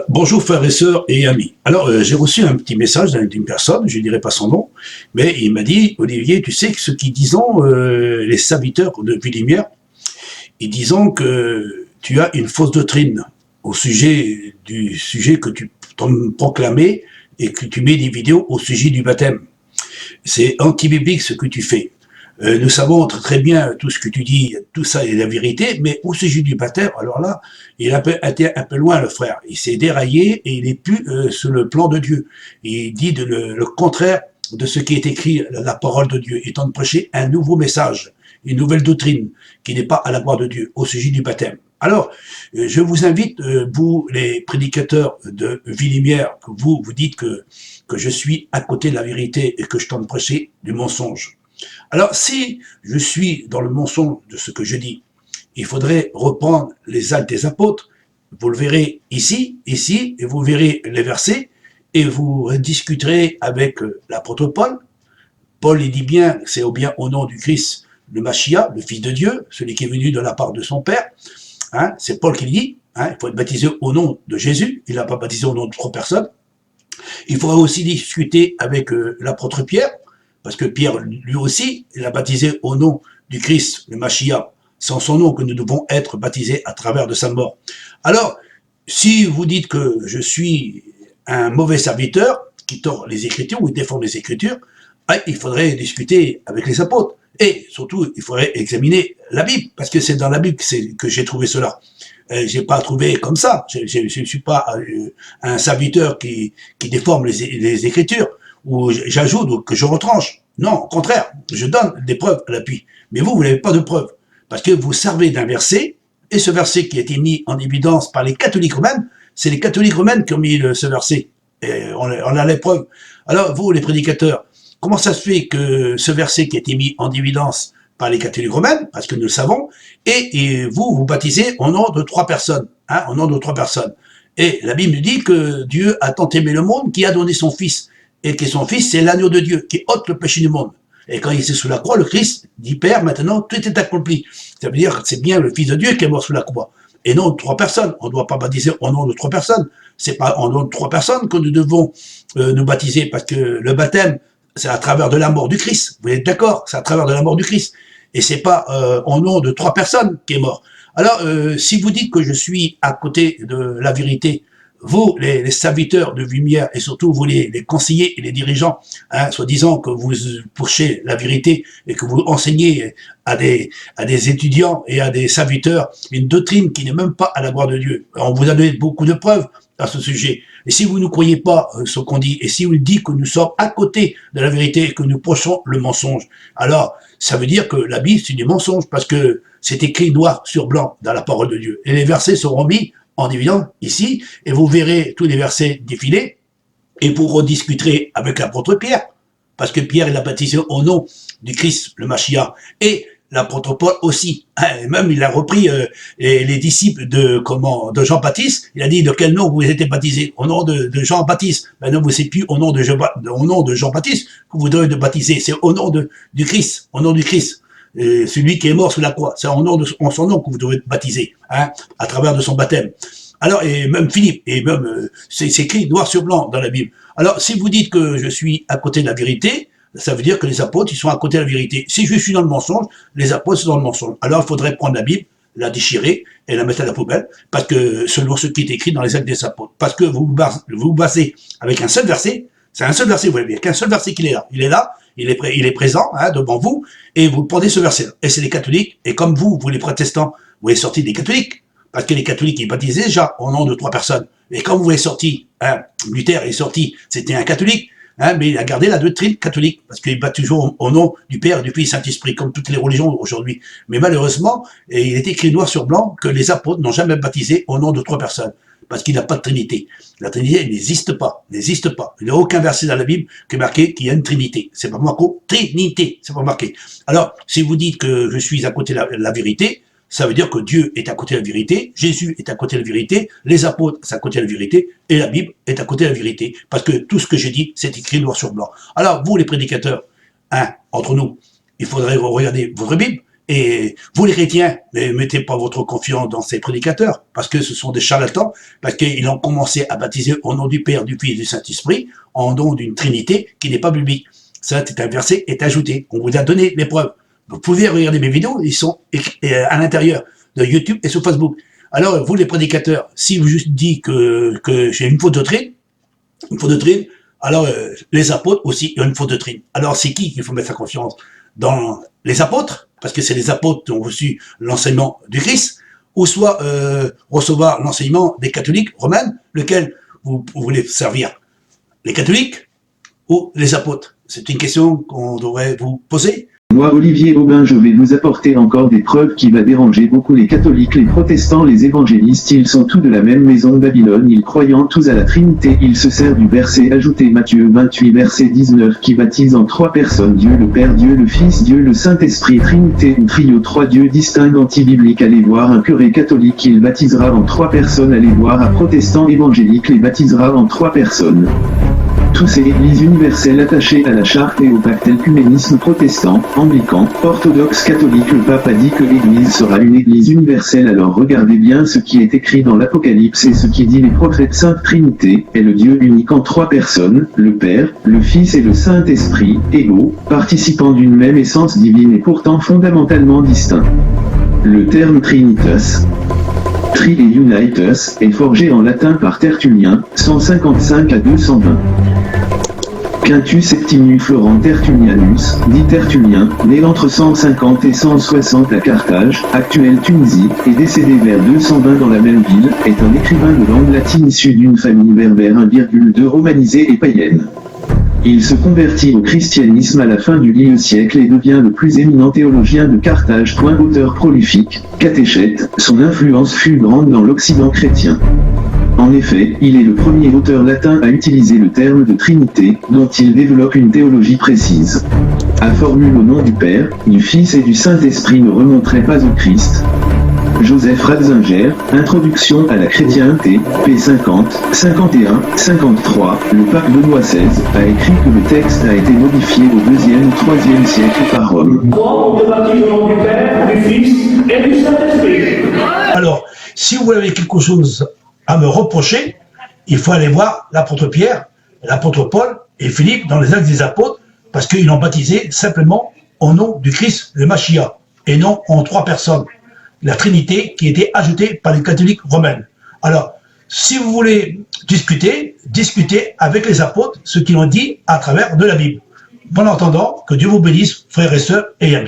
Bonjour frères et sœurs et amis. Alors, j'ai reçu un petit message d'une personne, je ne dirai pas son nom, mais il m'a dit, Olivier, tu sais que ceux qui disent, les serviteurs de Villimière, ils disent que tu as une fausse doctrine au sujet du sujet que tu proclamais et que tu mets des vidéos au sujet du baptême. C'est anti-biblique ce que tu fais. Nous savons très bien tout ce que tu dis, tout ça est la vérité, mais au sujet du baptême, alors là, il a été un peu loin, le frère. Il s'est déraillé et il n'est plus sur le plan de Dieu. Il dit le contraire de ce qui est écrit, la parole de Dieu, étant de prêcher un nouveau message, une nouvelle doctrine qui n'est pas à la gloire de Dieu, au sujet du baptême. Alors, je vous invite, vous, les prédicateurs de Villimière, que vous dites que je suis à côté de la vérité et que je tente de prêcher du mensonge. Alors, si je suis dans le mensonge de ce que je dis, il faudrait reprendre les actes des apôtres. Vous le verrez ici, et vous verrez les versets, et vous discuterez avec l'apôtre Paul. Paul, il dit bien, c'est bien au nom du Christ, le Machia, le Fils de Dieu, celui qui est venu de la part de son Père. Hein, c'est Paul qui le dit, hein, il faut être baptisé au nom de Jésus, il n'a pas baptisé au nom de 3 personnes. Il faudra aussi discuter avec l'apôtre Pierre, parce que Pierre, lui aussi, il a baptisé au nom du Christ, le Machia. C'est en son nom que nous devons être baptisés à travers de sa mort. Alors, si vous dites que je suis un mauvais serviteur, qui tord les Écritures, ou qui défend les Écritures, il faudrait discuter avec les apôtres. Et surtout, il faudrait examiner la Bible, parce que c'est dans la Bible que j'ai trouvé cela. J'ai pas trouvé comme ça. Je ne suis pas un serviteur qui déforme les Écritures, ou j'ajoute ou que je retranche. Non, au contraire, je donne des preuves à l'appui. Mais vous n'avez pas de preuves, parce que vous servez d'un verset, et ce verset qui a été mis en évidence par les catholiques romains, c'est les catholiques romains qui ont mis ce verset. Et on a les preuves. Alors, vous, les prédicateurs, comment ça se fait que ce verset qui a été mis en évidence par les catholiques romains, parce que nous le savons, et vous baptisez au nom de 3 personnes, hein, au nom de 3 personnes. Et la Bible nous dit que Dieu a tant aimé le monde qu'il a donné son Fils, et que son Fils, c'est l'agneau de Dieu, qui ôte le péché du monde. Et quand il est sous la croix, le Christ dit, Père, maintenant, tout est accompli. Ça veut dire que c'est bien le Fils de Dieu qui est mort sous la croix. Et non 3 personnes. On ne doit pas baptiser au nom de 3 personnes. C'est pas au nom de 3 personnes que nous devons nous baptiser, parce que le baptême, c'est à travers de la mort du Christ. Vous êtes d'accord? C'est à travers de la mort du Christ. Et c'est pas au nom de 3 personnes qui est mort. Alors, si vous dites que je suis à côté de la vérité, vous, les serviteurs de Villimière, et surtout vous, les conseillers et les dirigeants, hein, soi-disant que vous prêchez la vérité et que vous enseignez à des étudiants et à des serviteurs une doctrine qui n'est même pas à la gloire de Dieu. On vous a donné beaucoup de preuves à ce sujet. Et si vous ne croyez pas ce qu'on dit, et si on dit que nous sommes à côté de la vérité et que nous prêchons le mensonge, alors ça veut dire que la Bible, c'est du mensonge, parce que c'est écrit noir sur blanc dans la parole de Dieu. Et les versets seront mis en évidence ici, et vous verrez tous les versets défiler, et vous rediscuterez avec l'apôtre Pierre, parce que Pierre, il a baptisé au nom du Christ, le Machia, et l'apôtre Paul aussi. Et même, il a repris les disciples de Jean-Baptiste, il a dit de quel nom vous étiez baptisés, au nom de Jean-Baptiste. Maintenant, vous savez plus au nom de Jean-Baptiste que vous devez baptiser, c'est au nom du Christ, au nom du Christ. Celui qui est mort sous la croix, c'est en son nom que vous devez être baptisé, hein, à travers de son baptême. Alors, et même Philippe, et même, c'est écrit noir sur blanc dans la Bible. Alors, si vous dites que je suis à côté de la vérité, ça veut dire que les apôtres, ils sont à côté de la vérité. Si je suis dans le mensonge, les apôtres sont dans le mensonge. Alors, il faudrait prendre la Bible, la déchirer et la mettre à la poubelle, parce que selon ce qui est écrit dans les actes des apôtres, parce que vous vous basez avec un seul verset, c'est un seul verset, vous voyez bien, qu'un seul verset qu'il est là. Il est là, il est présent, hein, devant vous, et vous prenez ce verset-là. Et c'est les catholiques, et comme vous les protestants, vous êtes sortis des catholiques, parce que les catholiques, ils baptisaient déjà au nom de 3 personnes. Et quand vous êtes sortis, hein, Luther est sorti, c'était un catholique, hein, mais il a gardé la doctrine catholique, parce qu'il bat toujours au nom du Père, du Fils, Saint-Esprit, comme toutes les religions aujourd'hui. Mais malheureusement, il est écrit noir sur blanc que les apôtres n'ont jamais baptisé au nom de 3 personnes, parce qu'il n'a pas de Trinité. La Trinité, elle n'existe pas, n'existe pas. Il n'y a aucun verset dans la Bible qui est marqué qu'il y a une Trinité. C'est pas marqué Trinité, c'est pas marqué. Alors, si vous dites que je suis à côté de la vérité, ça veut dire que Dieu est à côté de la vérité, Jésus est à côté de la vérité, les apôtres sont à côté de la vérité, et la Bible est à côté de la vérité, parce que tout ce que j'ai dit, c'est écrit noir sur blanc. Alors, vous, les prédicateurs, hein, entre nous, il faudrait regarder votre Bible, Et vous les chrétiens, ne mettez pas votre confiance dans ces prédicateurs, parce que ce sont des charlatans, parce qu'ils ont commencé à baptiser au nom du Père, du Fils et du Saint-Esprit, en nom d'une Trinité qui n'est pas biblique. Ça, c'est un verset est ajouté. On vous a donné les preuves. Vous pouvez regarder mes vidéos, ils sont à l'intérieur de YouTube et sur Facebook. Alors, vous les prédicateurs, si vous juste dites que j'ai une fausse doctrine, alors les apôtres aussi ont une fausse doctrine. Alors, c'est qui qu'il faut mettre sa confiance? Dans les apôtres, parce que c'est les apôtres qui ont reçu l'enseignement du Christ, ou soit recevoir l'enseignement des catholiques romains, lequel vous voulez servir? Les catholiques ou les apôtres? C'est une question qu'on devrait vous poser. Moi, Olivier Aubin, je vais vous apporter encore des preuves qui va déranger beaucoup les catholiques, les protestants, les évangélistes. Ils sont tous de la même maison de Babylone, ils croyant tous à la Trinité. Ils se servent du verset ajouté Matthieu 28 verset 19 qui baptise en trois personnes Dieu le Père, Dieu le Fils, Dieu le Saint-Esprit, Trinité ou trio, trois dieux distincts anti-bibliques. Allez voir un curé catholique, il baptisera en trois personnes. Allez voir un protestant évangélique, les baptisera en trois personnes. Tous ces églises universelles attachées à la charte et au pacte œcuménisme protestant, anglican, orthodoxe, catholique. Le pape a dit que l'église sera une église universelle. Alors regardez bien ce qui est écrit dans l'Apocalypse et ce qui dit les prophètes. Sainte Trinité est le Dieu unique en trois personnes, le Père, le Fils et le Saint-Esprit, égaux, participants d'une même essence divine et pourtant fondamentalement distincts. Le terme Trinitas, Tri et Unitas, est forgé en latin par Tertullien, 155 à 220. Quintus Septimius Florent Tertullianus, dit Tertullien, né entre 150 et 160 à Carthage, actuelle Tunisie, et décédé vers 220 dans la même ville, est un écrivain de langue latine issu d'une famille berbère 1,2 romanisée et païenne. Il se convertit au christianisme à la fin du Xe siècle et devient le plus éminent théologien de Carthage. Auteur prolifique, catéchète, son influence fut grande dans l'Occident chrétien. En effet, il est le premier auteur latin à utiliser le terme de Trinité, dont il développe une théologie précise. La formule au nom du Père, du Fils et du Saint-Esprit ne remonterait pas au Christ. Joseph Ratzinger, Introduction à la chrétienté, p. 50, 51, 53, le pape Benoît XVI a écrit que le texte a été modifié au 2e ou 3e siècle par Rome. Alors, si vous avez quelque chose à me reprocher, il faut aller voir l'apôtre Pierre, l'apôtre Paul et Philippe dans les Actes des Apôtres, parce qu'ils l'ont baptisé simplement au nom du Christ, le Machia, et non en trois personnes. La Trinité qui était ajoutée par les catholiques romains. Alors, si vous voulez discuter, discutez avec les apôtres, ce qu'ils ont dit à travers de la Bible. En attendant, que Dieu vous bénisse, frères et sœurs et amis.